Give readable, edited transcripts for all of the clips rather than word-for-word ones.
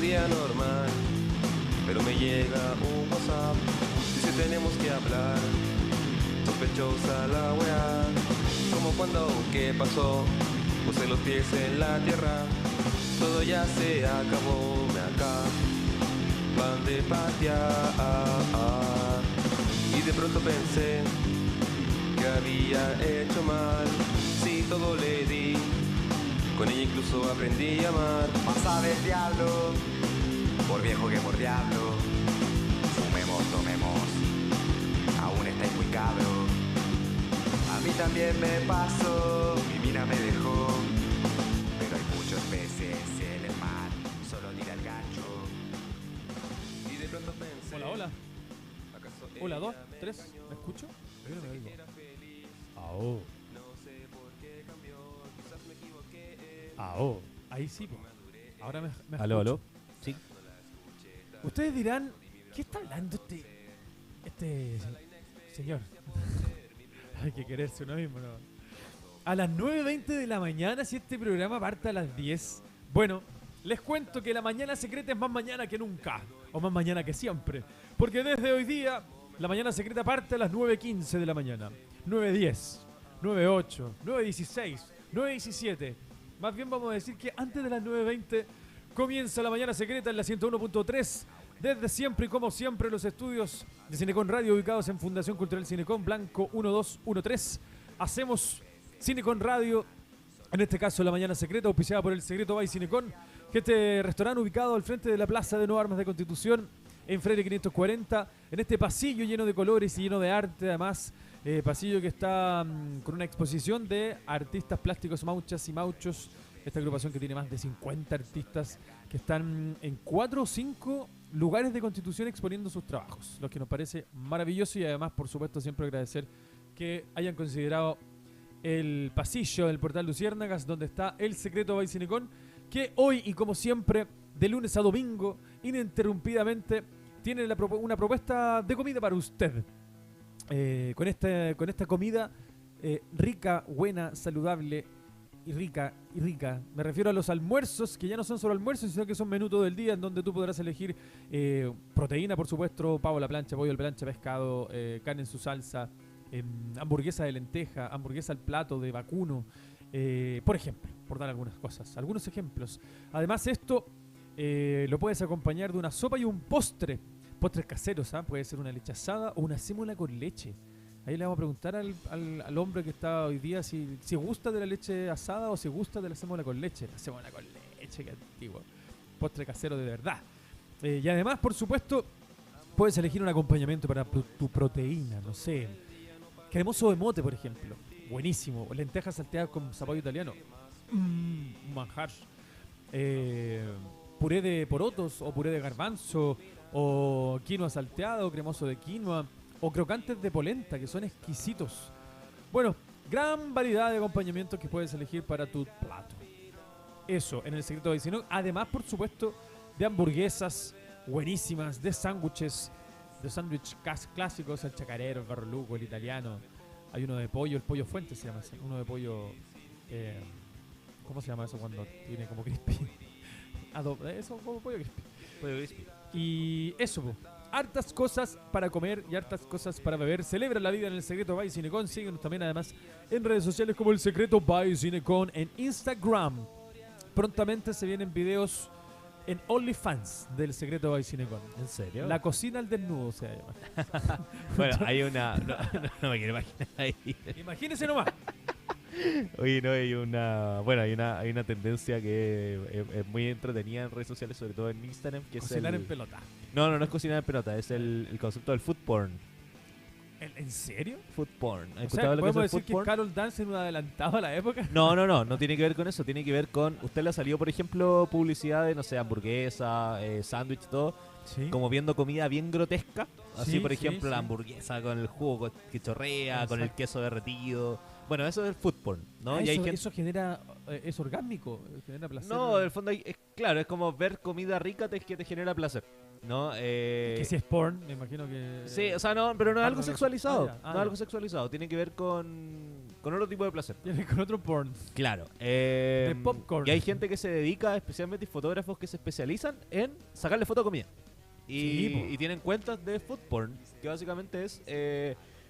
día normal, pero me llega un WhatsApp, dice tenemos que hablar. Sospechosa la weá, como cuando, ¿qué pasó? Puse los pies en la tierra, todo ya se acabó, me acaban de patear. Y de pronto pensé que había hecho mal, sí, todo le di, con ella incluso aprendí a amar. Pasa del diablo, por viejo que por diablo. Fumemos, tomemos, aún estáis muy cabros. A mí también me pasó, mi mina me dejó. Pero hay muchos peces en el mar, solo tira el gancho. Y de pronto pensé, Hola, hola. ¿acaso Hola, ella 2, me 3. engañó? ¿Me escucho? Yo no me oigo. Era feliz, Ao, no sé por qué cambió, quizás me equivoqué. ao. Ahí sí, po. Ahora me Aló, escucho. aló. Sí. Ustedes dirán, ¿qué está hablando este señor? Hay que quererse uno mismo, ¿no? A las 9:20 de la mañana, si este programa parte a las 10. Bueno, les cuento que la mañana secreta es más mañana que nunca. O más mañana que siempre. Porque desde hoy día, la mañana secreta parte a las 9:15 de la mañana. 9:10, 9:08, 9:16, 9:17. Más bien vamos a decir que antes de las 9:20 comienza la mañana secreta en la 101.3. Desde siempre y como siempre los estudios de Cinecon Radio ubicados en Fundación Cultural Cinecon Blanco 1213. Hacemos Cinecon Radio, en este caso la mañana secreta, auspiciada por el Secreto by Cinecon, que este restaurante ubicado al frente de la Plaza de Nuevas Armas de Constitución, en Freire 540, en este pasillo lleno de colores y lleno de arte, además, pasillo que está con una exposición de artistas plásticos mauchas y mauchos, esta agrupación que tiene más de 50 artistas que están en 4 o 5 lugares de Constitución exponiendo sus trabajos, lo que nos parece maravilloso y además, por supuesto, siempre agradecer que hayan considerado el pasillo del portal Luciérnagas, donde está el Secreto by Cinecon, que hoy y como siempre, de lunes a domingo, ininterrumpidamente, tiene una propuesta de comida para usted. Con esta comida rica, buena, saludable y rica. Me refiero a los almuerzos, que ya no son solo almuerzos, sino que son menú todo el día, en donde tú podrás elegir proteína, por supuesto, pavo a la plancha, pollo a la plancha, pescado, carne en su salsa, hamburguesa de lenteja, hamburguesa al plato de vacuno, por ejemplo, por dar algunas cosas, algunos ejemplos. Además esto lo puedes acompañar de una sopa y un postres caseros, ¿ah? Puede ser una leche asada o una sémola con leche. Ahí le vamos a preguntar al hombre que está hoy día si gusta de la leche asada o si gusta de la sémola con leche. La sémola con leche, qué antiguo. Postre casero de verdad. Y además, por supuesto, puedes elegir un acompañamiento para tu proteína, no sé. Cremoso de mote, por ejemplo. Buenísimo. O lentejas salteadas con zapallo italiano. Manjar. Puré de porotos o puré de garbanzo. O quinoa salteado, cremoso de quinoa. O crocantes de polenta, que son exquisitos. Bueno, gran variedad de acompañamientos que puedes elegir para tu plato. Eso, en el Secreto by Cinecon. Además, por supuesto, de hamburguesas buenísimas, de sándwiches, de sándwich clásicos, el chacarero, el barroluco, el italiano. Hay uno de pollo, el pollo fuente se llama ese. Uno de pollo... ¿cómo se llama eso cuando tiene como crispy? Eso, como pollo crispy. Pollo crispy. Y eso, po. Hartas cosas para comer y hartas cosas para beber. Celebra la vida en el Secreto by Cinecon. Síguenos también además en redes sociales como el Secreto by Cinecon en Instagram. Prontamente se vienen videos en OnlyFans del Secreto by Cinecon. ¿En serio? La cocina al desnudo se llama. Bueno, hay una... No me quiero imaginar ahí. Imagínese nomás. Oye, no, hay una... Bueno, hay una tendencia que es muy entretenida en redes sociales, sobre todo en Instagram, que Cocinar es en pelota. No es cocinar en pelota, es el concepto del food porn. ¿En serio? Food porn. ¿Has O sea, escuchado lo que es ¿podemos el decir food que porn? Carol Dance en un adelantado a la época? No tiene que ver con eso, tiene que ver con... Usted le ha salido, por ejemplo, publicidad de, no sé, hamburguesa, sándwich, todo, Sí. como viendo comida bien grotesca. Así, Sí, por sí, ejemplo, la sí. hamburguesa con el jugo que chorrea, con el Exacto. queso derretido. Bueno, eso es el food porn, ¿no? Ah, Y hay eso, gente... eso genera... es orgásmico, genera placer. No, en el fondo, claro, es como ver comida rica que te genera placer, ¿no? Que si es porn, me imagino que... Sí, o sea, no, pero no es algo no, no. sexualizado. Ah, ya, No es ya. algo sexualizado. Tiene que ver con con otro tipo de placer. Viene con otro porn. Claro. De popcorn. Y hay gente que se dedica, especialmente fotógrafos que se especializan en sacarle foto a comida. Sí, po. Y tienen cuentas de food porn, que básicamente es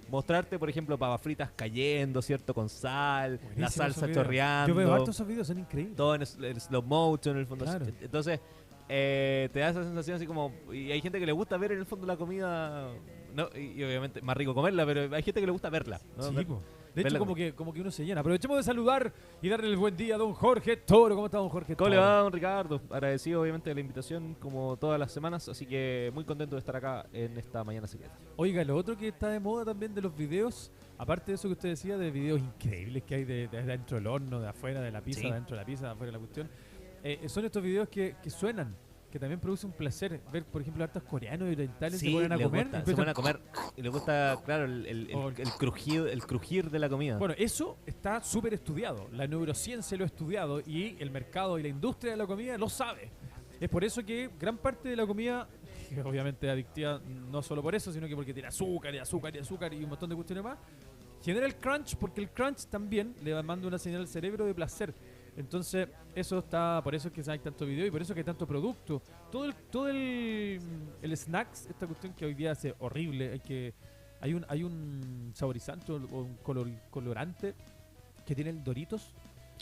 mostrarte, por ejemplo, papas fritas cayendo, ¿cierto? Con sal, Buenísimo la esos salsa videos. chorreando. Yo veo hartos esos videos, son increíbles. Todo en slow motion, en el fondo. Claro. Entonces, te da esa sensación así como... Y hay gente que le gusta ver en el fondo la comida... No, y obviamente más rico comerla, pero hay gente que le gusta verla, ¿no? Sí, Ver- po. De verla hecho, como que uno se llena. Aprovechemos de saludar y darle el buen día a don Jorge Toro. ¿Cómo está, don Jorge ¿Cómo le Toro? va, don Ricardo? Agradecido obviamente de la invitación como todas las semanas, así que muy contento de estar acá en esta mañana secreta. Oiga, lo otro que está de moda también de los videos, aparte de eso que usted decía, de videos increíbles que hay de dentro del horno, de afuera de la pizza, Sí. de dentro de la pizza, de afuera de la cuestión, son estos videos que suenan, que también produce un placer. Ver, por ejemplo, hartos coreanos y orientales se ponen a le comer. gusta, y se ponen a empiezan- comer y le gusta, claro, el crujir de la comida. Bueno, eso está súper estudiado. La neurociencia lo ha estudiado y el mercado y la industria de la comida lo sabe. Es por eso que gran parte de la comida, que obviamente es adictiva, no solo por eso, sino que porque tiene azúcar y azúcar y azúcar y un montón de cuestiones más, genera el crunch porque el crunch también le manda una señal al cerebro de placer. Entonces, eso está, por eso es que hay tanto video y por eso que hay tanto producto. El snacks, esta cuestión que hoy día hace horrible, hay un saborizante o un colorante que tiene el Doritos,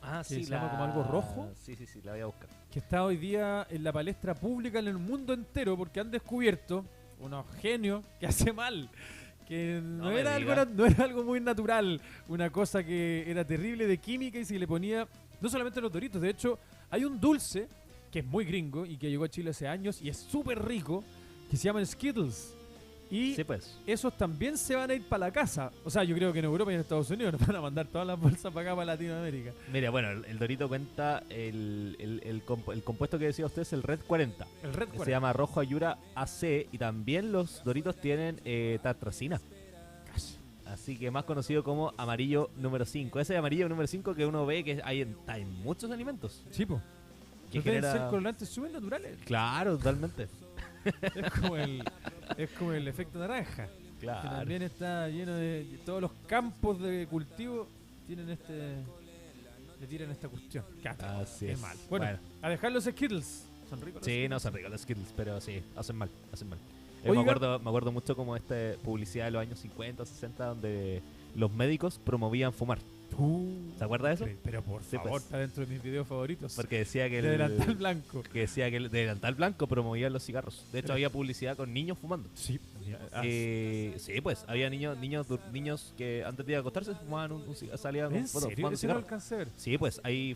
Ah, que se llama como algo rojo. Sí, la voy a buscar. que está hoy día en la palestra pública en el mundo entero porque han descubierto unos genios que hace mal. Que No me diga. no era algo muy natural, una cosa que era terrible de química y se le ponía no solamente los Doritos, de hecho hay un dulce que es muy gringo y que llegó a Chile hace años y es súper rico que se llaman Skittles y Sí, pues. esos también se van a ir para la casa. O sea, yo creo que en Europa y en Estados Unidos nos van a mandar todas las bolsas para acá, para Latinoamérica. Mira, bueno, el Dorito cuenta el compuesto que decía usted es el Red 40. El Red Que 40. se llama Rojo Ayura AC y también los Doritos tienen tartracina. Así que más conocido como amarillo número 5. Ese amarillo número 5 que uno ve que hay en muchos alimentos. Sí, po. Que Que deben genera- ser colorantes súper naturales. Claro, totalmente. Es como el efecto naranja. Que Claro. también está lleno de todos los campos de cultivo tienen le tiran esta cuestión. Cata, Así qué es. mal. Bueno, a dejar los Skittles. Son ricos los Sí, Skittles. no son ricos los Skittles, pero sí, hacen mal. Oiga. Me acuerdo mucho como esta publicidad de los años 50, 60, donde los médicos promovían fumar. ¿Se acuerda de eso? Pero por Sí, favor, pues. está dentro de mis videos favoritos. Porque decía que de delantal blanco. que decía que el delantal blanco promovía los cigarros. De hecho, Pero- había publicidad con niños fumando. Sí. Sí, pues, había niños que antes de ir a acostarse fumaban salían ¿En fumando serio? Ese no cigarros. alcancé a ver. Sí, pues hay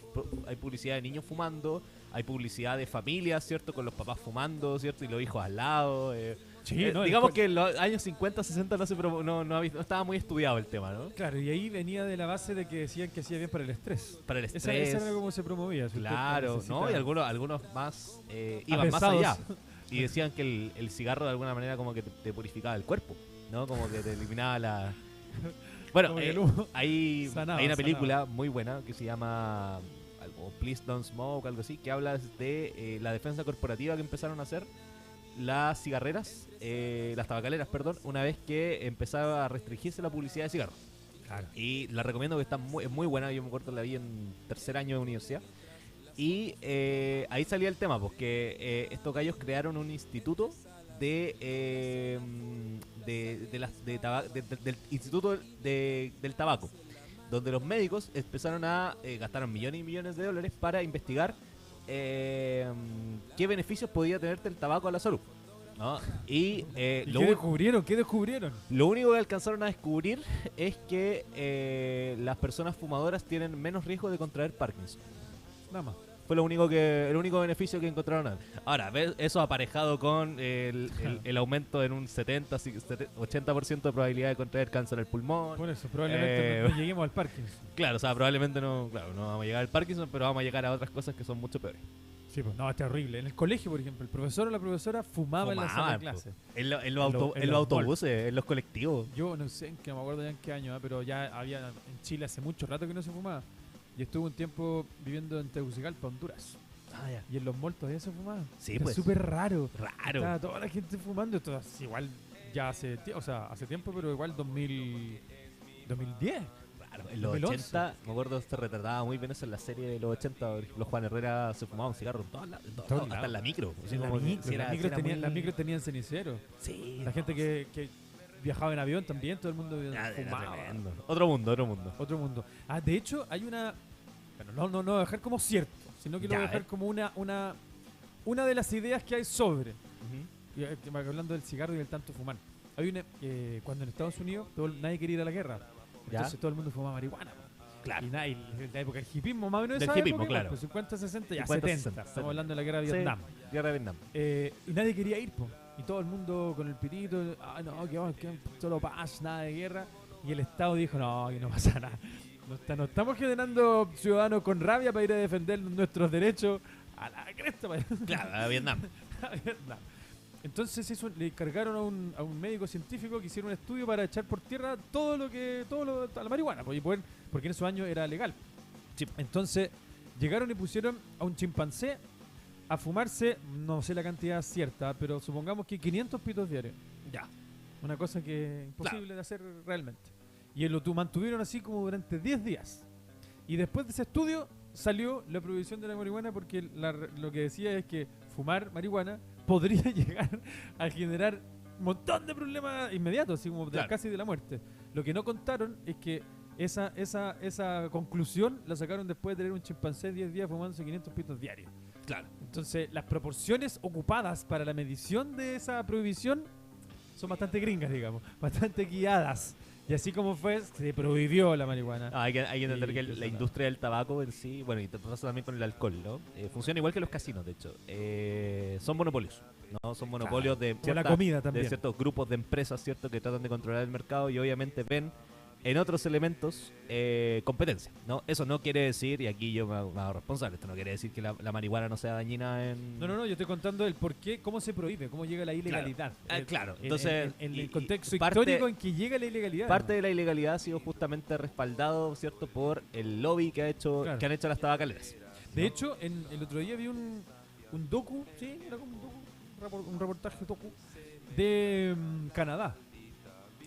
publicidad de niños fumando, hay publicidad de familias, ¿cierto? Con los papás fumando, ¿cierto? Y los hijos al lado. Sí, digamos después- que en los años 50, 60 no estaba muy estudiado el tema, ¿no? Claro, y ahí venía de la base de que decían que hacía bien para el estrés. Para el estrés. Esa era como se promovía. si usted Claro, necesita- ¿no? Y algunos más iban más Avesados. allá. Y decían que el cigarro de alguna manera como que te purificaba el cuerpo, ¿no? Como que te eliminaba la... Bueno, Como que el humo hay sanaba, una película muy buena que se llama algo Please Don't Smoke, algo así, que habla de la defensa corporativa que empezaron a hacer las cigarreras, las tabacaleras, perdón, una vez que empezaba a restringirse la publicidad de cigarros. Claro. Y la recomiendo, que está es muy buena. Yo me acuerdo, la vi en tercer año de universidad. Y ahí salía el tema, porque estos gallos crearon un instituto del instituto del tabaco, donde los médicos empezaron a gastaron millones y millones de dólares para investigar qué beneficios podía tenerte el tabaco a la salud, ¿no? Y, ¿Y lo qué u- descubrieron? ¿Qué descubrieron? lo único que alcanzaron a descubrir es que las personas fumadoras tienen menos riesgo de contraer Parkinson. Nada más. Fue el único beneficio que encontraron. Ahora, ¿ves? Eso aparejado con el aumento en un 80% de probabilidad de contraer cáncer al pulmón. Por eso, probablemente no lleguemos al Parkinson. Claro, o sea, probablemente no vamos a llegar al Parkinson, pero vamos a llegar a otras cosas que son mucho peores. Sí, pues no, es terrible. En el colegio, por ejemplo, el profesor o la profesora fumaba en la sala de Fumaban, clase. En los En los autobuses, en los colectivos. Yo no sé, que no me acuerdo ya en qué año, pero ya había en Chile hace mucho rato que no se fumaba. Y estuve un tiempo viviendo en Tegucigalpa, Honduras. Ah, ya. Y en los malls todavía se fumaba. Sí, Era pues. súper raro. Raro. Estaba toda la gente fumando. Esto igual ya hace tiempo, pero igual 2010. Claro, en los 2011. 80, me acuerdo, se retrataba muy bien eso en la serie de los 80. Por ejemplo, Juan Herrera se fumaba un cigarro en todos lados, todos hasta lados. en la micro. Así En la como que micro, si era- las si micros era tenían, muy- las micros tenían cenicero. Sí. La gente que viajaba en avión también, todo el mundo Era fumaba. tremendo. Otro mundo, otro mundo. Otro mundo. Ah, de hecho, hay una... Bueno, no voy a dejar como cierto, sino que lo Ya, voy a dejar como una de las ideas que hay sobre. Ujú. Hablando del cigarro y del tanto fumar. Hay una... cuando en Estados Unidos nadie quería ir a la guerra. Ya. Entonces todo el mundo fumaba marihuana. Claro. Y nadie, en la época del hipismo, más o menos Del esa hipismo, época, claro. pues 50, 60, ya 50, 70. 60. Estamos hablando de la guerra de Sí, Vietnam. Guerra de Vietnam. Y nadie quería ir, po. Y todo el mundo con el pitito, no, que solo paz, nada de guerra. Y el Estado dijo, no, que no pasa nada. No estamos generando ciudadanos con rabia para ir a defender nuestros derechos a la cresta. Claro, a Vietnam. a Vietnam. Entonces le encargaron a un médico científico que hiciera un estudio para echar por tierra todo a la marihuana, pues, porque en esos años era legal. Sí. Entonces llegaron y pusieron a un chimpancé a fumarse, no sé la cantidad cierta, pero supongamos que 500 pitos diarios. Ya. Una cosa que es imposible de hacer realmente. Y lo mantuvieron así como durante 10 días. Y después de ese estudio salió la prohibición de la marihuana porque lo que decía es que fumar marihuana podría llegar a generar un montón de problemas inmediatos, así como Claro. casi de la muerte. Lo que no contaron es que esa conclusión la sacaron después de tener un chimpancé 10 días fumándose 500 pitos diarios. Claro. Entonces, las proporciones ocupadas para la medición de esa prohibición son bastante gringas, digamos, bastante guiadas. Y así como fue, se prohibió la marihuana. Hay que entender Sí, que que la eso industria del tabaco en sí, bueno, y te pasa también con el alcohol, ¿no? Funciona igual que los casinos, de hecho. Son monopolios, ¿no? Son monopolios de, Por la cierta- comida de también. ciertos grupos de empresas, ¿cierto? Que tratan de controlar el mercado y obviamente ven en otros elementos competencia, ¿no? Eso no quiere decir, y aquí yo me hago responsable, esto no quiere decir que la marihuana no sea dañina en... No, yo estoy contando el por qué, cómo se prohíbe, cómo llega la ilegalidad. Claro, En- entonces... en y- el y contexto parte- histórico en que llega la ilegalidad. Parte de la ilegalidad ha sido justamente respaldado, ¿cierto? Por el lobby que han hecho las tabacaleras. De hecho, el otro día vi un docu, sí, era como un docu, un reportaje docu de Canadá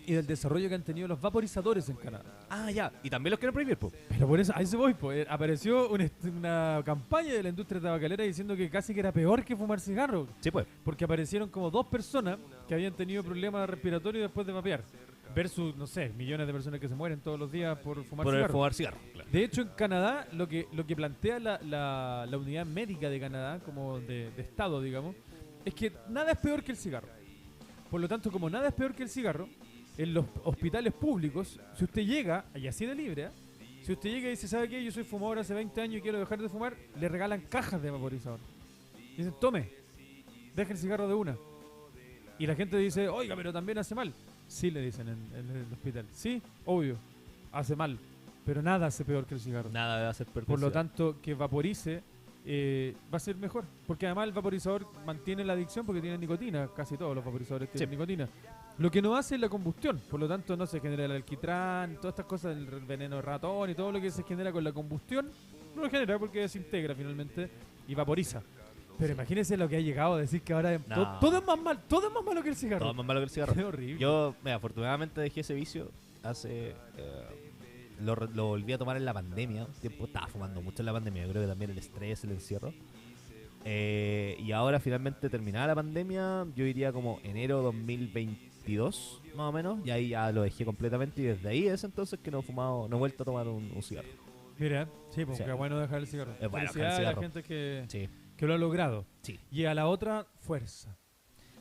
y del desarrollo que han tenido los vaporizadores en Canadá. Ah, ya. Y también los quieren prohibir, pues. Pero por eso, a eso voy, pues. Apareció una campaña de la industria tabacalera diciendo que casi que era peor que fumar cigarro, Sí, pues. porque aparecieron como 2 personas que habían tenido problemas respiratorios después de vapear, versus, no sé, millones de personas que se mueren todos los días por fumar Por cigarro. fumar cigarro. Claro. De hecho, en Canadá, lo que plantea la unidad médica de Canadá, como de estado, digamos, es que nada es peor que el cigarro. Por lo tanto, como nada es peor que el cigarro, en los hospitales públicos, si usted llega, y así de libre, ¿eh? Si usted llega y dice, ¿sabe qué? Yo soy fumador hace 20 años y quiero dejar de fumar, le regalan cajas de vaporizador. Dicen, tome, deje el cigarro de una. Y la gente dice, oiga, pero también hace mal. Sí, le dicen en el hospital. Sí, obvio, hace mal. Pero nada hace peor que el cigarro. Nada debe hacer peor que Por el lo cigarro. tanto, que vaporice va a ser mejor. Porque además el vaporizador mantiene la adicción porque tiene nicotina. Casi todos los vaporizadores tienen Sí. nicotina. Lo que no hace es la combustión. Por lo tanto, no se genera el alquitrán, todas estas cosas, el veneno de ratón y todo lo que se genera con la combustión, no lo genera porque desintegra finalmente y vaporiza. Pero imagínense lo que ha llegado a decir que ahora No. todo es más mal, todo es más malo que el cigarro. Todo es más malo que el cigarro. Es horrible. Yo, mira, afortunadamente dejé ese vicio hace... lo volví a tomar en la pandemia. Un tiempo estaba fumando mucho en la pandemia. Yo creo que también el estrés, el encierro. Y ahora finalmente terminada la pandemia, yo diría como enero 2022, más o menos. Y ahí ya lo dejé completamente. Y desde ahí, desde entonces, que no he fumado, no he vuelto a tomar un cigarro. Mira, sí, porque Sí. es bueno dejar el cigarro. Es bueno dejar el Felicidades a la cigarro. gente que Sí, lo ha logrado. sí. Y a la otra, fuerza.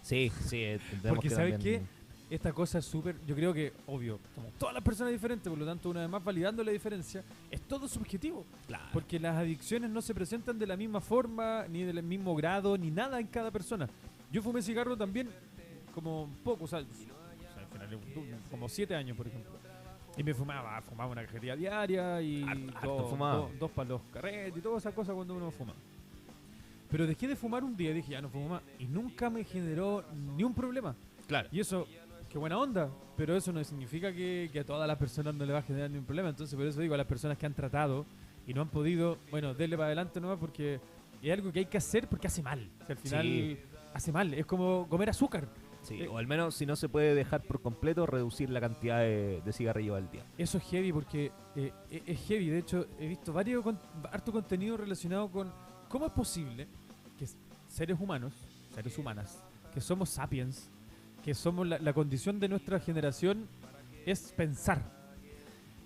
Sí, entendemos Porque que ¿sabes también- qué? Esta cosa es súper, yo creo que, obvio, como todas las personas diferentes, por lo tanto, una vez más validando la diferencia, es todo subjetivo. Claro. Porque las adicciones no se presentan de la misma forma, ni del mismo grado, ni nada en cada persona. Yo fumé cigarro también como poco, o sea, al final, como 7 años, por ejemplo. Y me fumaba una cajetilla diaria y Harto fumaba. dos palos carretes y todas esas cosas cuando uno fuma. Pero dejé de fumar un día y dije, ya no fumo más. Y nunca me generó ni un problema. Claro. Y eso, qué buena onda, pero eso no significa que a todas las personas no le va a generar ningún problema. Entonces, por eso digo, a las personas que han tratado y no han podido, bueno, denle para adelante nomás porque es algo que hay que hacer porque hace mal. O sea, al final Sí. hace mal. Es como comer azúcar. Sí, o al menos si no se puede dejar por completo, reducir la cantidad de cigarrillos al día. Eso es heavy porque es heavy. De hecho, he visto harto contenido relacionado con cómo es posible que seres humanas, que somos sapiens, que somos la condición de nuestra generación es pensar.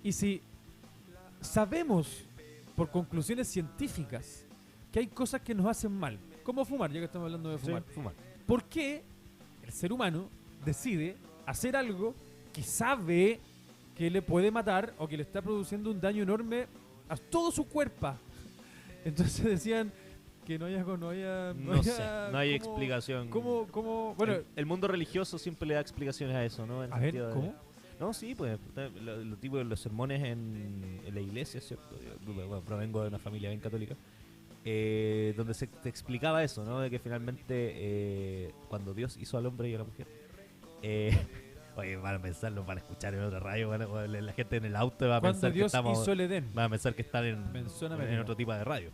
Y si sabemos por conclusiones científicas que hay cosas que nos hacen mal, como fumar, ya que estamos hablando de fumar, Sí, fumar. ¿por qué el ser humano decide hacer algo que sabe que le puede matar o que le está produciendo un daño enorme a todo su cuerpo? Entonces decían que no haya No haya sé, no hay cómo- explicación. Bueno, el mundo religioso siempre le da explicaciones a eso, ¿no? En a ver, sentido de- ¿cómo? No, sí, pues lo tipo de los sermones en la iglesia, ¿cierto? Yo, bueno, provengo de una familia bien católica, donde se te explicaba eso, ¿no? De que finalmente cuando Dios hizo al hombre y a la mujer, oye, van a pensar, nos van a escuchar en otra radio, la gente en el auto va a Cuando pensar que Dios estamos, hizo el Edén. van a pensar que están en Mención en americana. otro tipo de radio.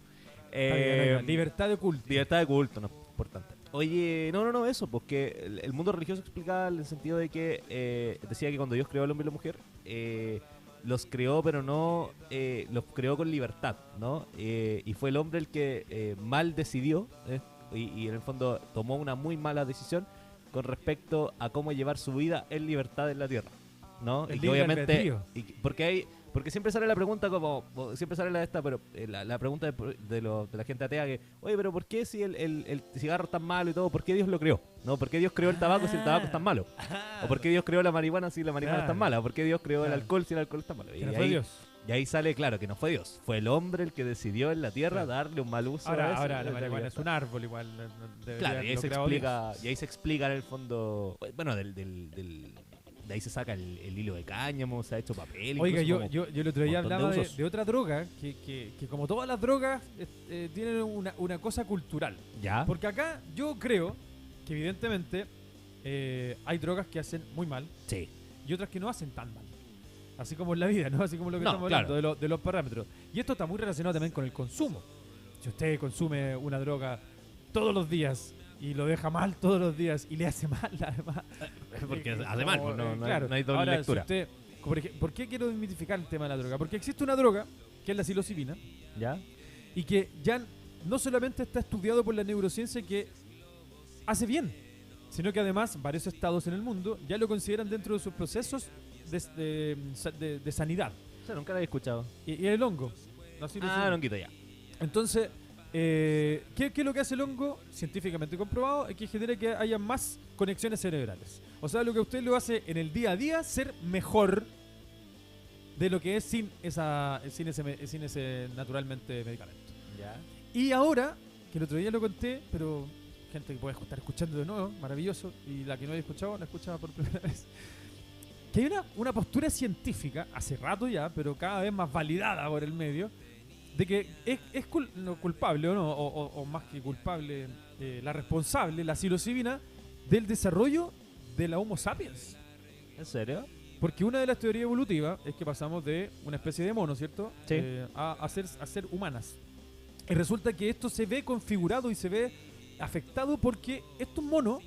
Está bien, libertad de culto. Libertad de culto, no, importante. Oye, no, eso, porque el mundo religioso explicaba en el sentido de que decía que cuando Dios creó al hombre y la mujer, los creó, pero no los creó con libertad, ¿no? Y fue el hombre el que mal decidió, y en el fondo tomó una muy mala decisión con respecto a cómo llevar su vida en libertad en la tierra, ¿no? El Y que libre obviamente, albedrío. porque siempre sale la pregunta siempre sale la pregunta de la gente atea que, oye, pero ¿por qué si el cigarro es tan malo y todo, por qué Dios lo creó? ¿No? ¿Por qué Dios creó el tabaco si el tabaco es tan malo? ¿O por qué Dios creó la marihuana si la marihuana es tan Claro. mala? ¿O por qué Dios creó el Claro. alcohol si el alcohol es tan malo? Que no fue Dios. Y ahí sale, claro, que no fue Dios. Fue el hombre el que decidió en la tierra Claro. darle un mal uso a Ahora, eso, ahora la de marihuana es libertad. un árbol igual. Debería Claro, y ahí, haberlo se creado explica en el fondo, bueno, de ahí se saca el hilo de cáñamo, se ha hecho papel. Oiga, incluso yo como el otro día montón de hablaba usos. de otra droga que como todas las drogas tienen una cosa cultural. ¿Ya? Porque acá yo creo que evidentemente hay drogas que hacen muy mal Sí. y otras que no hacen tan mal. Así como en la vida, ¿no? Así como lo que No, estamos claro. hablando de los parámetros. Y esto está muy relacionado también con el consumo. Si usted consume una droga todos los días y lo deja mal todos los días y le hace mal además. Porque como, hace mal, pues, no claro. hay doble Ahora, si lectura. usted, ¿por qué quiero desmitificar el tema de la droga? Porque existe una droga, que es la psilocibina, ¿Ya? y que ya no solamente está estudiado por la neurociencia que hace bien, sino que además varios estados en el mundo ya lo consideran dentro de sus procesos de sanidad. O sea, nunca la había escuchado. Y el hongo. La psilocibina. No quito ya. Entonces, ¿qué es lo que hace el hongo? Científicamente comprobado, es que genera que haya más conexiones cerebrales. O sea, lo que a usted lo hace en el día a día ser mejor de lo que es sin ese naturalmente medicamento. ¿Ya? Y ahora, que el otro día lo conté, pero gente que puede estar escuchando de nuevo, maravilloso, y la que no haya escuchado, la escuchaba por primera vez. Que hay una postura científica, hace rato ya, pero cada vez más validada por el medio, de que es culpable, o no, o más que culpable, la responsable, la psilocibina, del desarrollo de la Homo sapiens. ¿En serio? Porque una de las teorías evolutivas es que pasamos de una especie de mono, ¿cierto? Sí. A ser humanas. Y resulta que esto se ve configurado y se ve afectado porque estos monos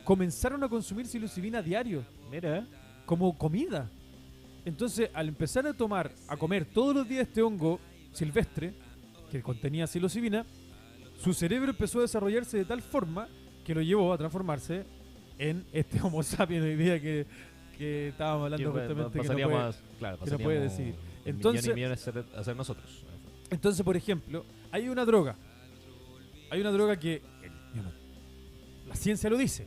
comenzaron a consumir psilocibina a diario, Mira. como comida. Entonces, al empezar a comer todos los días este hongo silvestre que contenía psilocibina, su cerebro empezó a desarrollarse de tal forma que lo llevó a transformarse en este Homo sapiens hoy día que estábamos hablando justamente que no puede. claro, que no puede pasaríamos decidir. millones Entonces- y millones a ser nosotros. Entonces, por ejemplo, hay una droga que la ciencia lo dice,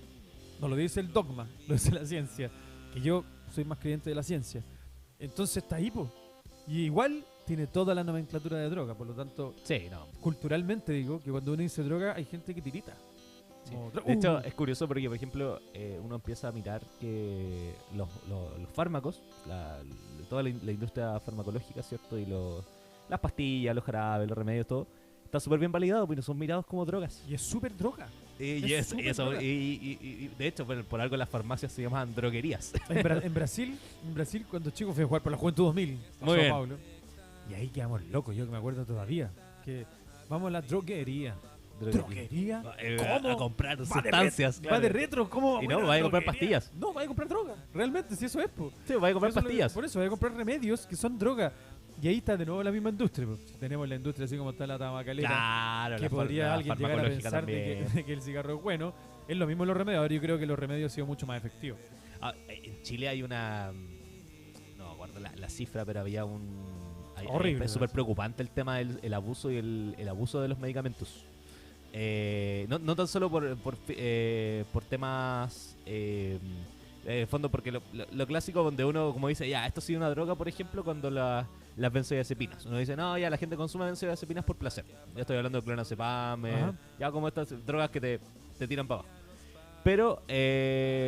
no lo dice el dogma, lo dice la ciencia, que yo soy más creyente de la ciencia. Entonces está ahí, po. Y igual tiene toda la nomenclatura de droga, por lo tanto, Sí, no. culturalmente digo que cuando uno dice droga hay gente que tirita. Como, De hecho, es curioso porque, por ejemplo, uno empieza a mirar que los fármacos, toda la industria farmacológica, ¿cierto? Y las pastillas, los jarabes, los remedios, todo, está súper bien validado porque no son mirados como drogas. y es súper droga. Y Es súper droga. de hecho, por algo las farmacias se llaman droguerías. En Brasil, cuando chico fui a jugar por la Juventud 2000 a Muy Sao bien. Paulo. Y ahí quedamos locos, yo que me acuerdo todavía. Que vamos a la droguería. ¿Droguería? A ¿Cómo? comprar Va de sustancias. Va de retro, ¿cómo? Y no, Una vaya a comprar droguería. pastillas. No, vaya a comprar droga. Realmente, si eso es, po. Sí, vaya a comprar Por eso pastillas. Por eso, vaya a comprar remedios que son droga. Y ahí está de nuevo la misma industria. Po. Si tenemos la industria así como está la tabacalera, Claro, que la podría la alguien llegar a farmacológica pensar también. de que el cigarro es bueno. Es lo mismo en los remedios. Ahora yo creo que los remedios han sido mucho más efectivos. En Chile hay una... No me acuerdo la cifra, pero había un... Horrible, Es súper ¿no? preocupante el tema del el abuso y el abuso de los medicamentos. No tan solo por temas... fondo, porque lo clásico donde uno, como dice, ya, esto sí es una droga, por ejemplo, cuando las benzodiazepinas. Uno dice, no, ya, la gente consume benzodiazepinas por placer. Ya estoy hablando de clonazepam, Ajá. ya como estas drogas que te tiran para abajo. Pero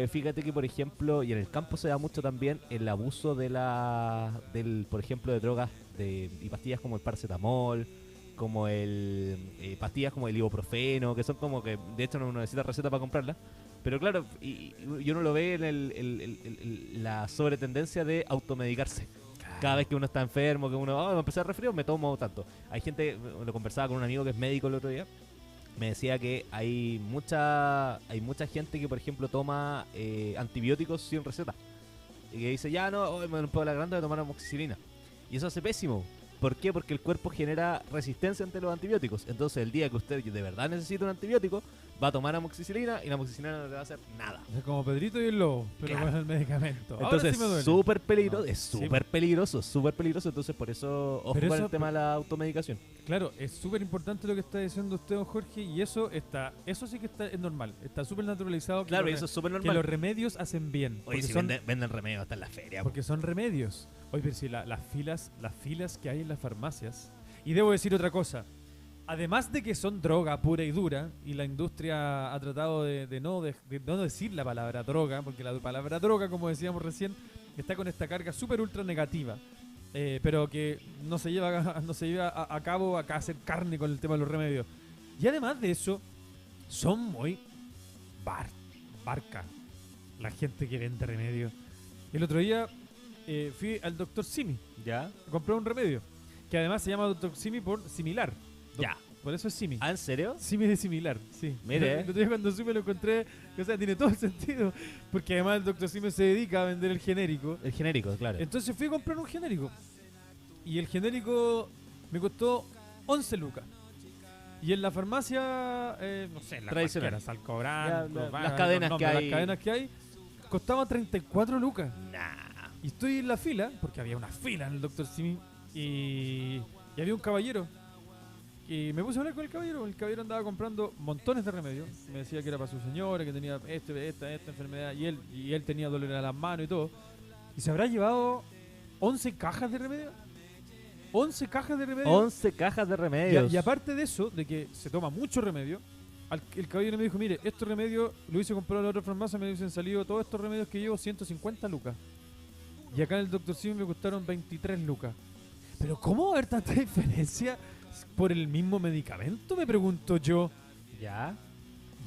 fíjate que, por ejemplo, y en el campo se da mucho también el abuso por ejemplo, de drogas y pastillas como el paracetamol, como pastillas como el ibuprofeno, que son como que, de hecho, no necesita receta para comprarlas. Pero claro, y uno lo ve en la sobretendencia de automedicarse. Cada vez que uno está enfermo, que uno, me empecé a resfriar, me tomo tanto. Hay gente, lo conversaba con un amigo que es médico el otro día, me decía que hay mucha gente que, por ejemplo, toma antibióticos sin receta. Y que dice, ya no, hoy me puedo la grande de tomar amoxicilina. Y eso hace pésimo. ¿Por qué? Porque el cuerpo genera resistencia ante los antibióticos. Entonces, el día que usted de verdad necesita un antibiótico, va a tomar amoxicilina y la amoxicilina no le va a hacer nada. Es como Pedrito y el lobo, pero Claro. con el medicamento. Ahora Entonces, sí me duele. súper peligroso, No, es sí. súper peligroso, súper peligroso. Entonces, por eso, ojo Pero con eso- el tema de la automedicación. Claro, es súper importante lo que está diciendo usted, don Jorge, y eso sí que es normal. Está súper naturalizado que, Claro, y los, eso es súper que los normal. remedios hacen bien. Oye, Porque, si son, venden remedios hasta en la feria. porque son remedios. Oye, pero si las filas que hay en las farmacias. Y debo decir otra cosa. Además de que son droga pura y dura, y la industria ha tratado de no decir la palabra droga, porque la palabra droga, como decíamos recién, está con esta carga súper ultra negativa, pero que no se lleva a cabo acá hacer carne con el tema de los remedios. Y además de eso, son muy barca la gente que vende remedios. El otro día fui al doctor Simi, ¿Ya? compré un remedio, que además se llama doctor Simi por similar. Ya. Por eso es Simi. ¿Ah, en serio? Simi de similar, sí. Mire. El otro día cuando Simi lo encontré, o sea, tiene todo el sentido. Porque además el doctor Simi se dedica a vender el genérico. El genérico, claro. Entonces fui a comprar un genérico. Y el genérico me costó 11 lucas. Y en la farmacia, no sé, en la Tradicional. cualquiera, Salcobrán, Ya, Cobán, las cadenas los que nombres, hay. las cadenas que hay, costaba 34 lucas. Nah. Y estoy en la fila, porque había una fila en el doctor Simi, y había un caballero. Y me puse a hablar con el caballero. El caballero andaba comprando montones de remedios. Me decía que era para su señora, que tenía esta enfermedad. Y él tenía dolor en las manos y todo. Y se habrá llevado 11 cajas de remedio. 11 cajas de remedio. 11 cajas de remedios. Y aparte de eso, de que se toma mucho remedio, el caballero me dijo, mire, estos remedios lo hice comprar en la otra farmacia, me dicen salido todos estos remedios que llevo 150 lucas. Y acá en el Dr. Simi me costaron 23 lucas. Pero ¿cómo va a haber tanta diferencia por el mismo medicamento? Me pregunto yo. ¿Ya?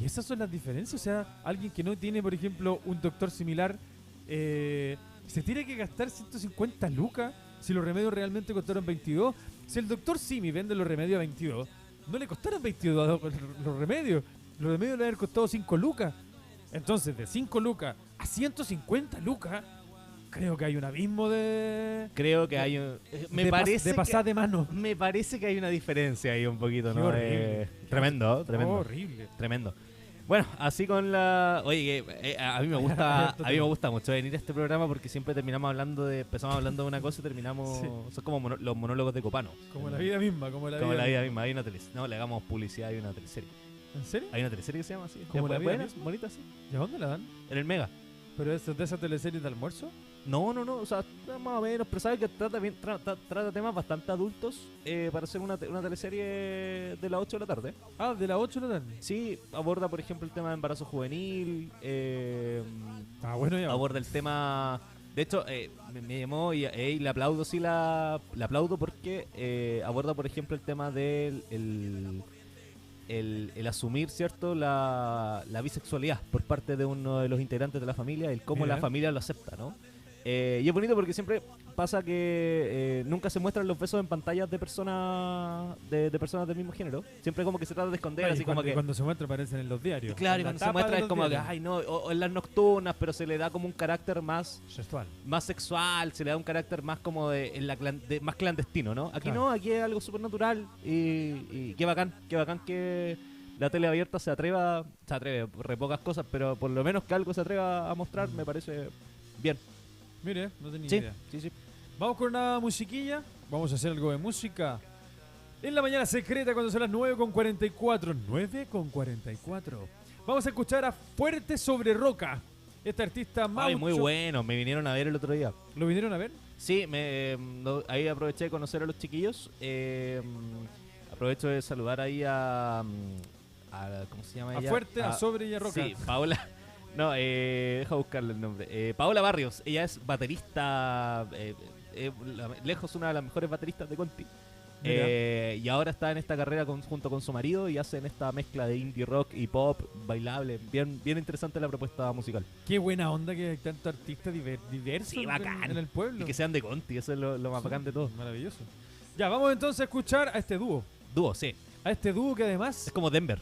Y esas son las diferencias. O sea, alguien que no tiene, por ejemplo, un doctor similar, se tiene que gastar 150 lucas si los remedios realmente costaron 22. Si el doctor Simi vende los remedios a 22, no le costaron 22 los remedios. Los remedios le han costado 5 lucas. Entonces, de 5 lucas a 150 lucas, creo que hay un abismo Creo que hay un... Me de parece pasar de mano. Me parece que hay una diferencia ahí un poquito, Qué ¿no? horrible. Tremendo, tremendo. Horrible. Tremendo. Bueno, así con la... Oye, que, a mí me gusta a mí me gusta mucho venir a este programa porque siempre empezamos hablando de una cosa y terminamos... Sí. Son como los monólogos de Copano. Como la vida misma, como la Como vida la vida misma. Hay una teleserie. No, le hagamos publicidad, hay una teleserie. ¿En serio? Hay una teleserie que se llama así. Como la vida buena, misma. bonita, sí. ¿Y a dónde la dan? En el Mega. ¿Pero es de esa teleserie de almuerzo? No, o sea, más o menos, pero sabes que trata temas bastante adultos para hacer una teleserie de las 8 de la tarde. Ah, de las 8 de la tarde. Sí, aborda por ejemplo el tema de embarazo juvenil, Ah, bueno, ya. aborda el tema... De hecho, me llamó y le aplaudo, sí, le aplaudo porque aborda por ejemplo el tema del el asumir, ¿cierto?, la bisexualidad por parte de uno de los integrantes de la familia, el cómo Mira. la familia lo acepta, ¿no? Y es bonito porque siempre pasa que nunca se muestran los besos en pantallas de personas de personas del mismo género. Siempre como que se trata de esconder, Ay, así como que... cuando se muestra aparecen en los diarios. Claro, y En la cuando se tapa muestra de es los como que, diarios. ay no, o en las nocturnas, pero se le da como un carácter más Sexual. se le da un carácter más como más clandestino, ¿no? Aquí Claro. no, aquí es algo súper natural y qué bacán que la tele abierta se atreve, re pocas cosas, pero por lo menos que algo se atreva a mostrar me parece bien. Mire, no tenía Sí, idea. sí. Vamos con una musiquilla. Vamos a hacer algo de música. En la mañana secreta cuando son las 9:44. 9:44. Vamos a escuchar a Fuerte sobre Roca. Este artista Maucho. Ay, muy bueno, me vinieron a ver el otro día. ¿Lo vinieron a ver? Sí, ahí aproveché de conocer a los chiquillos. Aprovecho de saludar ahí a ¿cómo se llama A ella? Fuerte, a Sobre y a Roca. Sí, Paola. No, deja buscarle el nombre. Paola Barrios, ella es baterista, lejos una de las mejores bateristas de Conti. Y ahora está en esta carrera junto con su marido y hacen esta mezcla de indie rock y pop bailable. Bien interesante la propuesta musical. Qué buena onda que hay tantos artistas diversos Sí, bacán. en el pueblo. Y que sean de Conti, eso es lo más bacán de todo. Maravilloso. Ya, vamos entonces a escuchar a este dúo. Dúo, sí. A este dúo que además... Es como Denver.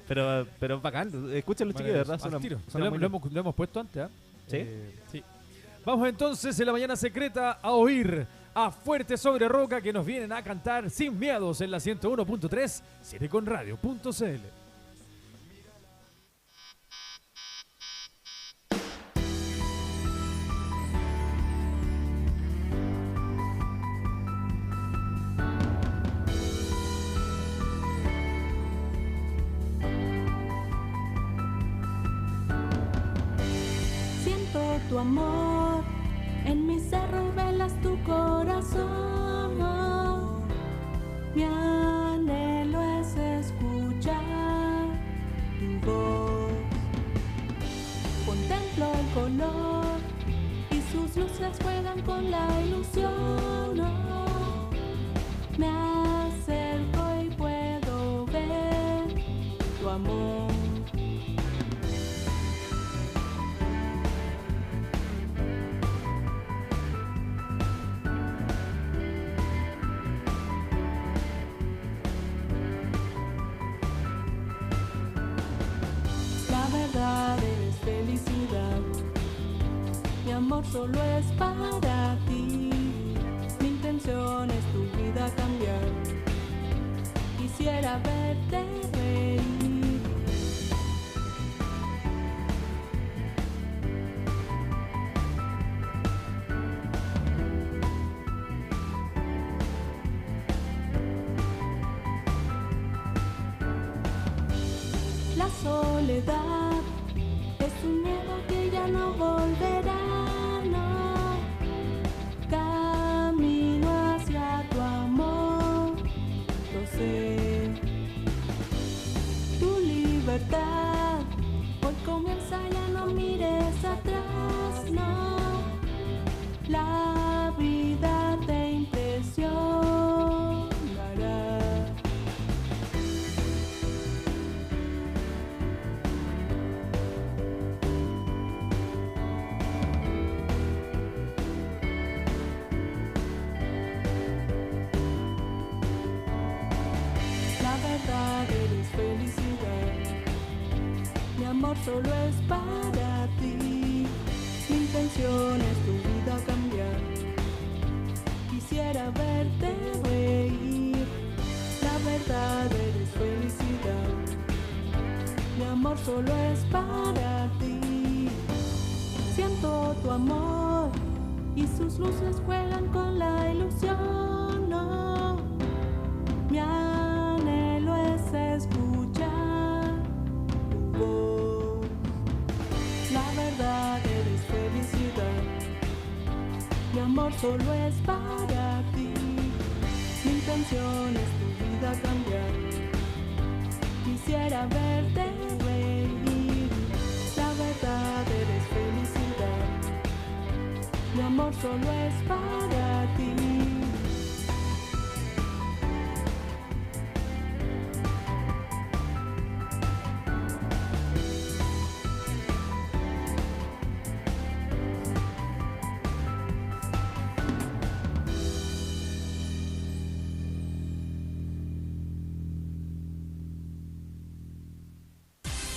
Pero bacán. Escuchen los chiquillos, de verdad. Al tiro. suena muy bien. Lo hemos puesto antes, ¿ah? ¿Sí? Sí. Vamos entonces en la mañana secreta a oír a Fuerte sobre Roca que nos vienen a cantar Sin Miedos en la 101.3 cineconradio.cl. Siento tu amor en mi cerro y velas tu corazón. Mi anhelo es escuchar tu voz. Contemplo el color y sus luces juegan con la ilusión. Me acerco y puedo ver tu amor. La verdad es felicidad. Mi amor solo es para ti. Mi intención es tu vida cambiar. Quisiera verte reír. La soledad es un miedo que ya no volverá, no. Camino hacia tu amor, lo sé. Tu libertad hoy comienza, ya no mires atrás, no. La vida te impresionará. La verdad eres felicidad. Mi amor solo es para ti. Mi intención es tu vida cambiar. Quisiera verte reír. La verdad eres felicidad. Mi amor solo es para ti. Siento tu amor y sus luces juegan con la ilusión. No. Mi anhelo es escuchar tu voz. La verdad eres felicidad. Mi amor solo es para ti. Mi intención es tu vida cambiar. Quisiera verte reír. La verdad eres felicidad. Mi amor solo es para ti.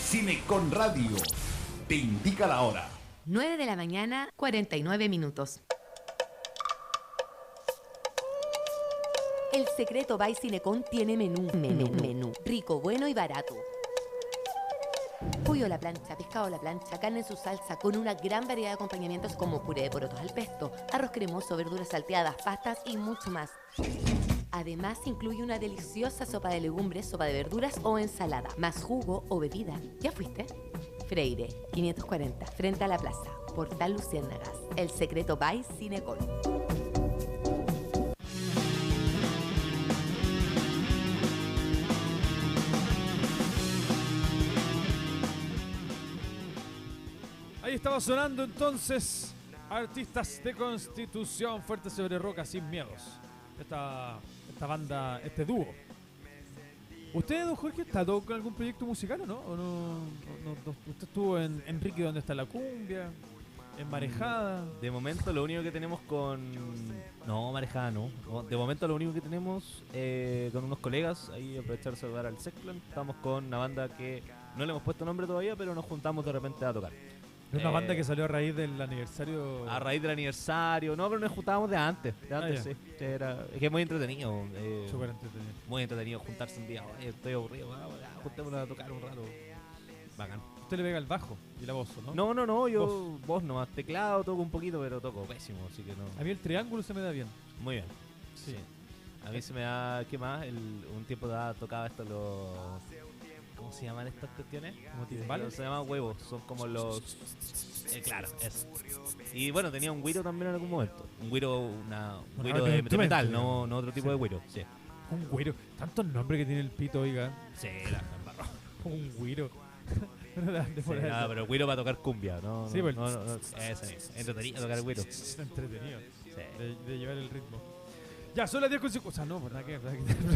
Cinecon Radio te indica la hora. 9 de la mañana, 49 minutos. El Secreto by Cinecon tiene menú. Rico, bueno y barato. Pollo a la plancha, pescado a la plancha, carne en su salsa, con una gran variedad de acompañamientos como puré de porotos al pesto, arroz cremoso, verduras salteadas, pastas y mucho más. Además, incluye una deliciosa sopa de legumbres, sopa de verduras o ensalada, más jugo o bebida. ¿Ya fuiste? Freire, 540, frente a la plaza, Portal Luciérnagas. El Secreto by Cinecon. Ahí estaba sonando entonces Artistas de Constitución, Fuerte sobre Roca, Sin Miedos. Esta banda, este dúo. ¿Usted, don Jorge, está todo con algún proyecto musical o no? ¿O no? ¿Usted estuvo en Enrique donde está la cumbia? ¿En Marejada? De momento lo único que tenemos con... No, Marejada no. De momento lo único que tenemos con unos colegas, ahí aprovechar de saludar al Sexplan. Estamos con una banda que no le hemos puesto nombre todavía, pero nos juntamos de repente a tocar. Es una banda que salió a raíz del aniversario. A raíz del aniversario. No, pero nos juntábamos de antes. Ya. Sí. Es que es muy entretenido. Súper entretenido. Muy entretenido juntarse un día. Oye, estoy aburrido. Juntémonos a tocar un rato. Bacán. Usted le pega el bajo y la voz, ¿no? No. Yo voz nomás. Teclado toco un poquito, pero toco pésimo. Así que no. A mí el triángulo se me da bien. Muy bien. Sí. A mí se me da... ¿Qué más? Un tiempo tocaba esto los... ¿Cómo se llaman estas cuestiones? ¿Como timbales? Se llaman huevos, son como los... claro, eso. Y bueno, tenía un güiro también en algún momento. Un güiro, un güiro de metal, no otro tipo de güiro. Sí. Un güiro. Tantos nombres que tiene el pito, oiga. Sí, la embarró. Un güiro. Pero el güiro va a tocar cumbia, ¿no? Sí, pues. No, ese mismo. Entretenido tocar el güiro. Entretenido. Sí. De llevar el ritmo. Ya, son las 10:50. O sea, no, ¿verdad que?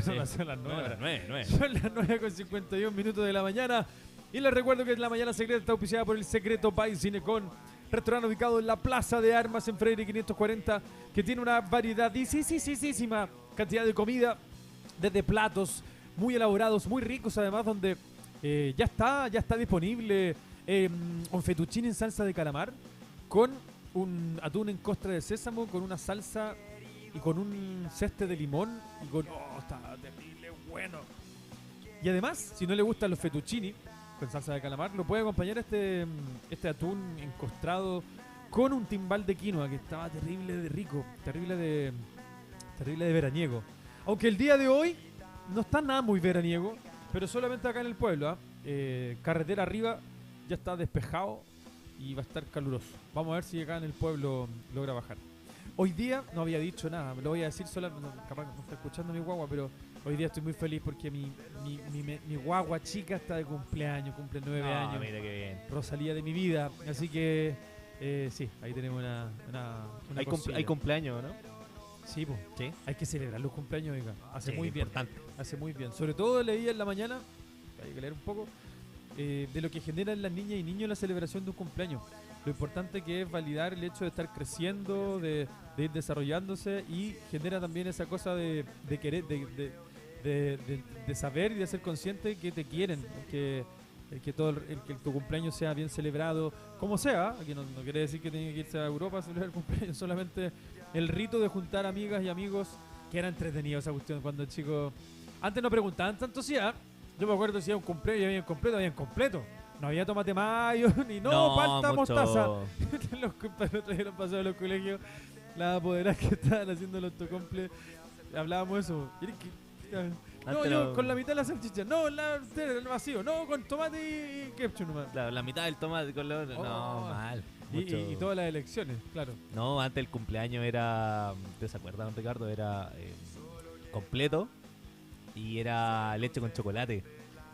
Son las 9. No, las 9. Son las 9:51 minutos de la mañana. Y les recuerdo que La Mañana Secreta está auspiciada por el Secreto by Cinecon, restaurante ubicado en la Plaza de Armas en Freire 540, que tiene una variedadísima cantidad de comida, desde platos muy elaborados, muy ricos además, donde ya está disponible un fettuccine en salsa de calamar con un atún en costra de sésamo, con una salsa y con un ceste de limón y con... ¡Oh, está terrible bueno! Y además, si no le gustan los fettuccini con salsa de calamar, lo puede acompañar este atún encostrado con un timbal de quinoa que estaba terrible de rico, terrible de veraniego. Aunque el día de hoy no está nada muy veraniego, pero solamente acá en el pueblo, carretera arriba ya está despejado y va a estar caluroso. Vamos a ver si acá en el pueblo logra bajar. Hoy día no había dicho nada, me lo voy a decir solo, capaz que no está escuchando mi guagua, pero hoy día estoy muy feliz porque mi guagua chica está de cumpleaños, cumple 9 años. Mira qué bien. Rosalía de mi vida, así que sí, ahí tenemos una Hay cumpleaños, ¿no? Sí, pues, Sí. hay que celebrar los cumpleaños, oiga. Hace Sí, muy bien. importante. Hace muy bien. Sobre todo leí en la mañana, hay que leer un poco, de lo que genera en las niñas y niños la celebración de un cumpleaños. Lo importante que es validar el hecho de estar creciendo, de ir desarrollándose, y genera también esa cosa de querer, de saber y de ser consciente que te quieren, que tu cumpleaños sea bien celebrado, como sea. Aquí no quiere decir que tenga que irse a Europa a celebrar el cumpleaños, solamente el rito de juntar amigas y amigos, que era entretenido esa cuestión cuando chicos. Antes no preguntaban tanto si yo me acuerdo si era un cumpleaños y habían completo. No había tomate mayo, ni palta, mostaza. Los compañeros trajeron pasado a los colegios, las apoderadas que estaban haciendo los autocomple, hablábamos de eso. No, yo con la mitad de la salchicha, no, el vacío, no, con tomate y ketchup nomás. Claro, la mitad del tomate con los... No, mal. Y todas las elecciones, claro. No, antes el cumpleaños era... ¿Te se acuerdan, Ricardo? Era completo y era leche con chocolate.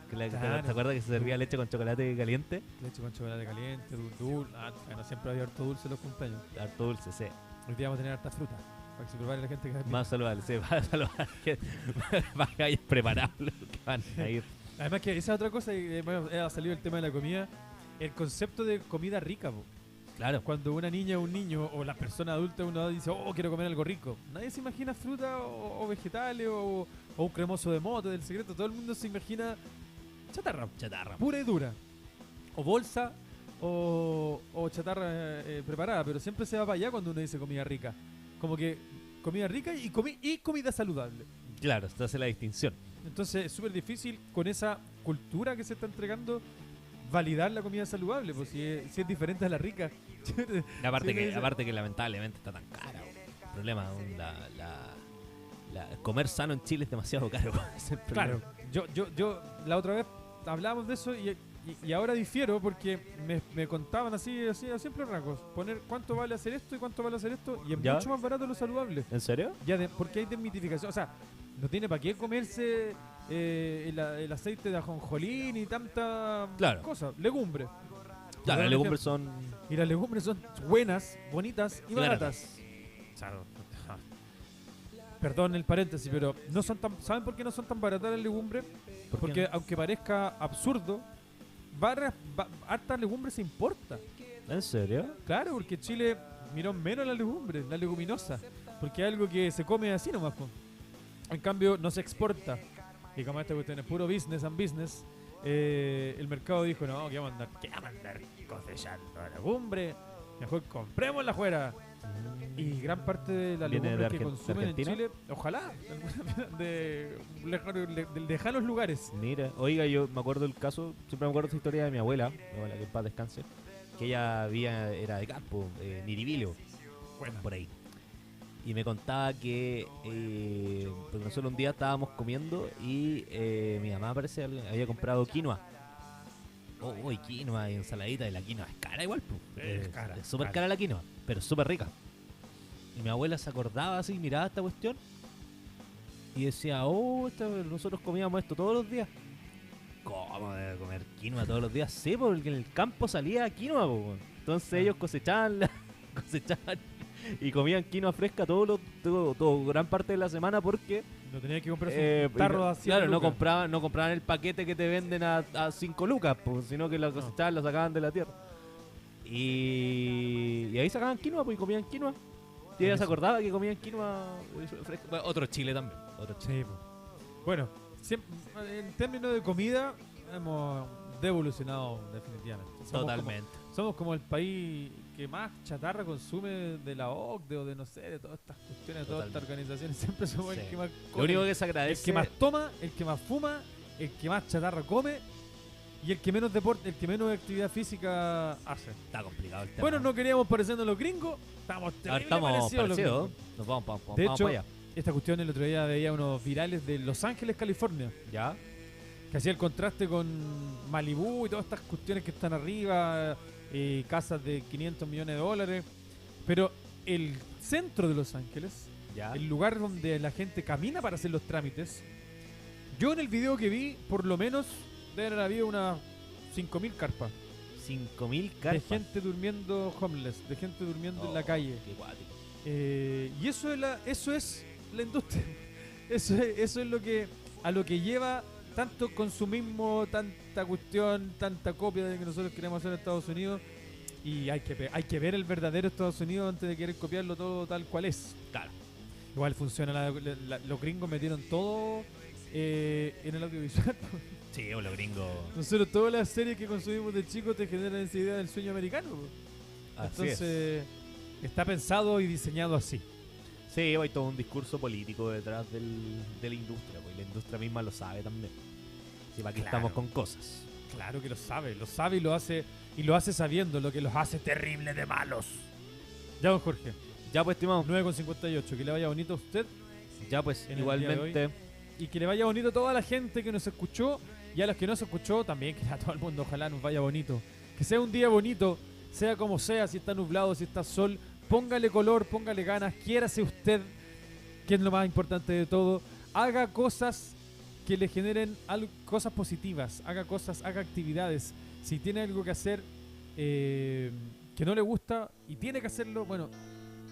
Claro. ¿Te acuerdas que se servía leche con chocolate caliente? Leche con chocolate caliente, dulce. Bueno, siempre había harto dulce en los cumpleaños. Harto dulce, sí. Hoy día vamos a tener harta fruta, para que se prepare la gente que Más saludable, sí, más saludable. Más que hayas preparado lo que van a ir. Además que esa es otra cosa, ha salido el tema de la comida, el concepto de comida rica, po. Claro. Cuando una niña o un niño o la persona adulta uno dice, quiero comer algo rico, nadie se imagina fruta o vegetales o un cremoso de mote del secreto. Todo el mundo se imagina chatarra Chatarra. pura y dura. o bolsa o chatarra preparada, pero siempre se va para allá cuando uno dice comida rica. Como que comida rica y comida saludable. Claro, se hace la distinción. Entonces es súper difícil con esa cultura que se está entregando validar la comida saludable, pues si es diferente a la rica. Aparte, Sí, que, dice- aparte que lamentablemente está tan cara. El problema, comer sano en Chile es demasiado caro. Ese es el Claro, problema. yo la otra vez hablábamos de eso y ahora difiero porque me contaban así a simple rasgos. Poner cuánto vale hacer esto y cuánto vale hacer esto y es ¿Ya? mucho más barato lo saludable. ¿En serio? Porque hay desmitificación. O sea, no tiene para qué comerse el aceite de ajonjolí ni tanta Claro. cosa. Legumbre. Claro, las Por legumbres ejemplo. son... Y las legumbres son buenas, bonitas y baratas. O sea, perdón el paréntesis, pero no son tan, ¿saben por qué no son tan baratas las legumbres? ¿Por qué Porque no? aunque parezca absurdo, harta legumbre se importa. ¿En serio? Claro, porque Chile miró menos las legumbres, la leguminosa. Porque es algo que se come así nomás. Po. En cambio, no se exporta. Y como esta cuestión es puro business and business, el mercado dijo, no, ¿qué vamos a andar cosechando legumbre? Mejor compremos la fuera. Y gran parte de la ¿Viene legumbre de que Argen- consumen de en Argentina? Chile, ojalá, de lejanos lugares. Mira, oiga, yo me acuerdo del caso, siempre me acuerdo esta historia de mi abuela que en paz descanse, que ella era de campo, Niribilio, Bueno, por ahí. Y me contaba que porque nosotros un día estábamos comiendo y mi mamá parece había comprado quinoa. Oh, y quinoa y ensaladita, y la quinoa es cara igual, pues. Es cara, Es súper cara. cara la quinoa, pero súper rica. Y mi abuela se acordaba así, miraba esta cuestión y decía, nosotros comíamos esto todos los días. ¿Cómo debe comer quinoa todos los días? Sí, porque en el campo salía quinoa, po, weón. Entonces ellos cosechaban y comían quinoa fresca todo gran parte de la semana porque no tenía que comprarse un tarro así. claro, no compraban el paquete que te venden a 5 lucas, po, sino que la cosechaban, la sacaban de la tierra. Y ahí sacaban quinoa, pues, y comían quinoa. Y ella se acordaba que comían quinoa fresca. Bueno, otro Chile también. Otro Chile. Sí, po. Bueno, en términos de comida, hemos devolucionado definitivamente. Totalmente. Somos como el país que más chatarra consume de la OCDE o de no sé, de todas estas cuestiones, de todas estas Totalmente. organizaciones. Siempre somos Sí. el que más Lo come, único que se el agradece. que más toma, el que más fuma, el que más chatarra come y el que menos deporte, el que menos actividad física hace. Está complicado el tema. Bueno, no queríamos parecernos los gringos, estamos Ahora terrible estamos parecidos a los parecidos. gringos. Nos vamos De vamos hecho, para allá. esta cuestión el otro día veía unos virales de Los Ángeles, California, ¿Ya? que hacía el contraste con Malibú y todas estas cuestiones que están arriba, casas de 500 millones de dólares. Pero el centro de Los Ángeles, ¿Ya? el lugar donde la gente camina para hacer los trámites, yo en el video que vi, por lo menos deben haber habido unas 5.000 carpas 5.000 de carpas. gente durmiendo homeless, de gente durmiendo en la calle. Qué guático. Y eso es la industria. Eso es a lo que lleva tanto consumismo, tanta cuestión, tanta copia de que nosotros queremos hacer en Estados Unidos. Y hay que ver el verdadero Estados Unidos antes de querer copiarlo todo tal cual es. Claro. Igual funciona, los gringos metieron todo en el audiovisual. Sí, o los gringos. Nosotros todas las series que consumimos de chicos te generan esa idea del sueño americano. Así es. Entonces está pensado y diseñado así. Sí, hay todo un discurso político detrás de la industria, pues, y la industria misma lo sabe también. Sí, para aquí Claro. estamos con cosas. Claro que lo sabe y lo hace sabiendo lo que los hace terrible de malos. Ya, don Jorge, Ya pues, estimado. 9:58, que le vaya bonito a usted Ya pues, En el día de igualmente. y que le vaya bonito a toda la gente que nos escuchó y a los que no se escuchó también, que a todo el mundo ojalá nos vaya bonito. Que sea un día bonito, sea como sea, si está nublado, si está sol, póngale color, póngale ganas, quiérase usted, que es lo más importante de todo. Haga cosas que le generen cosas positivas, haga actividades. Si tiene algo que hacer que no le gusta y tiene que hacerlo, bueno,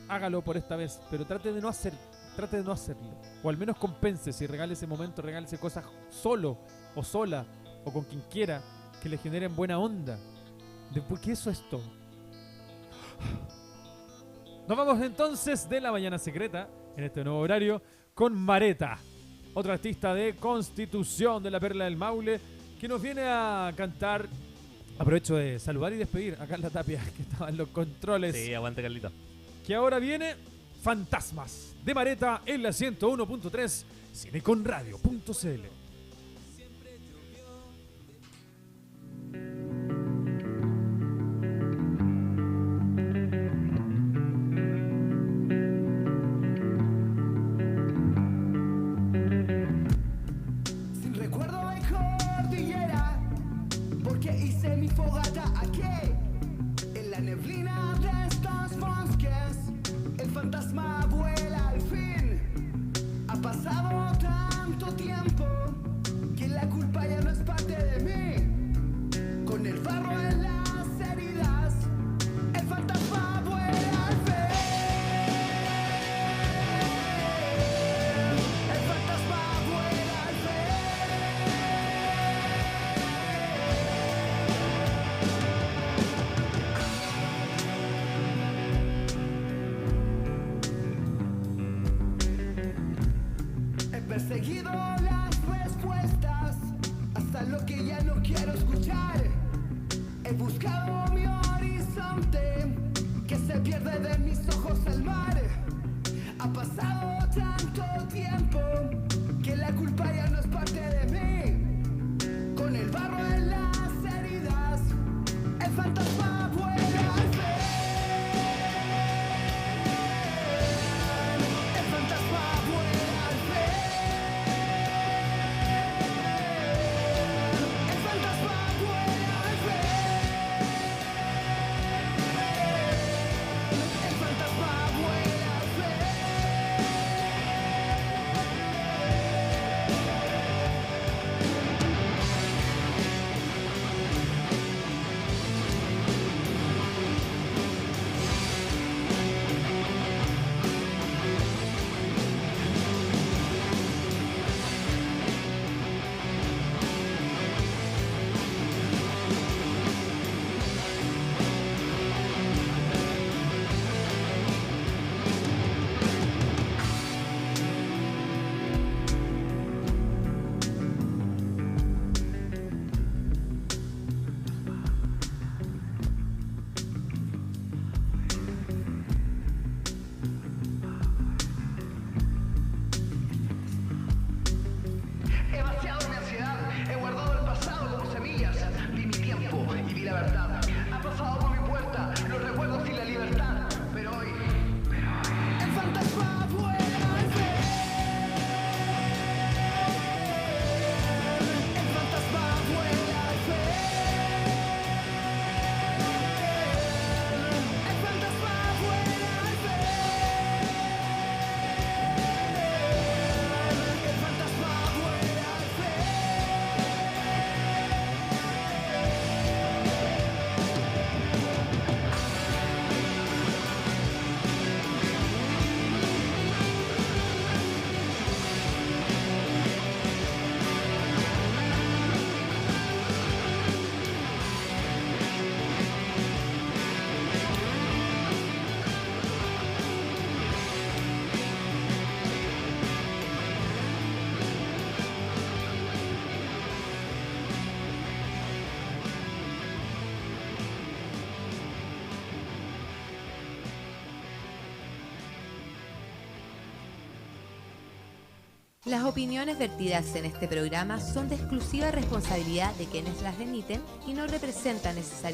hágalo por esta vez, pero trate de no hacerlo. O al menos compénsese y regale ese momento, regálese cosas solo o sola o con quien quiera que le generen buena onda. Porque eso es todo. Nos vamos entonces de la mañana secreta en este nuevo horario con Mareta, otra artista de Constitución de la Perla del Maule, que nos viene a cantar Aprovecho de saludar y despedir a Carla Tapia, que estaba en los controles. Sí, aguante, Carlito. Que ahora viene Fantasmas de Mareta en la 101.3 cineconradio.cl. Sin recuerdo de cordillera, porque hice mi fogata aquí, en la neblina de estos bosques. El fantasma vuela al fin. Ha pasado tanto tiempo que la culpa ya no es parte de mí. Con el barro en las heridas, el fantasma vuela al fin. El fantasma vuela al fin. He perseguido las respuestas hasta lo que ya no quiero escuchar. He buscado mi horizonte que se pierde de mis ojos el mar. Ha pasado tanto tiempo que la culpa ya no es parte de mí. Con el barro en las heridas, el fantasma vuela al fin. El fantasma vuela al fin. El fantasma vuela al fin. El fantasma vuela al fin. He vaciado mi ansiedad, he guardado el pasado como semillas. Vi mi tiempo y vi la verdad. Ha pasado por mi puerta los recuerdos y la libertad. Pero hoy, el fantasma vuela al fin. El fantasma vuela al fin. El fantasma vuela al fin. El fantasma vuela al fin. Las opiniones vertidas en este programa son de exclusiva responsabilidad de quienes las emiten y no representan necesariamente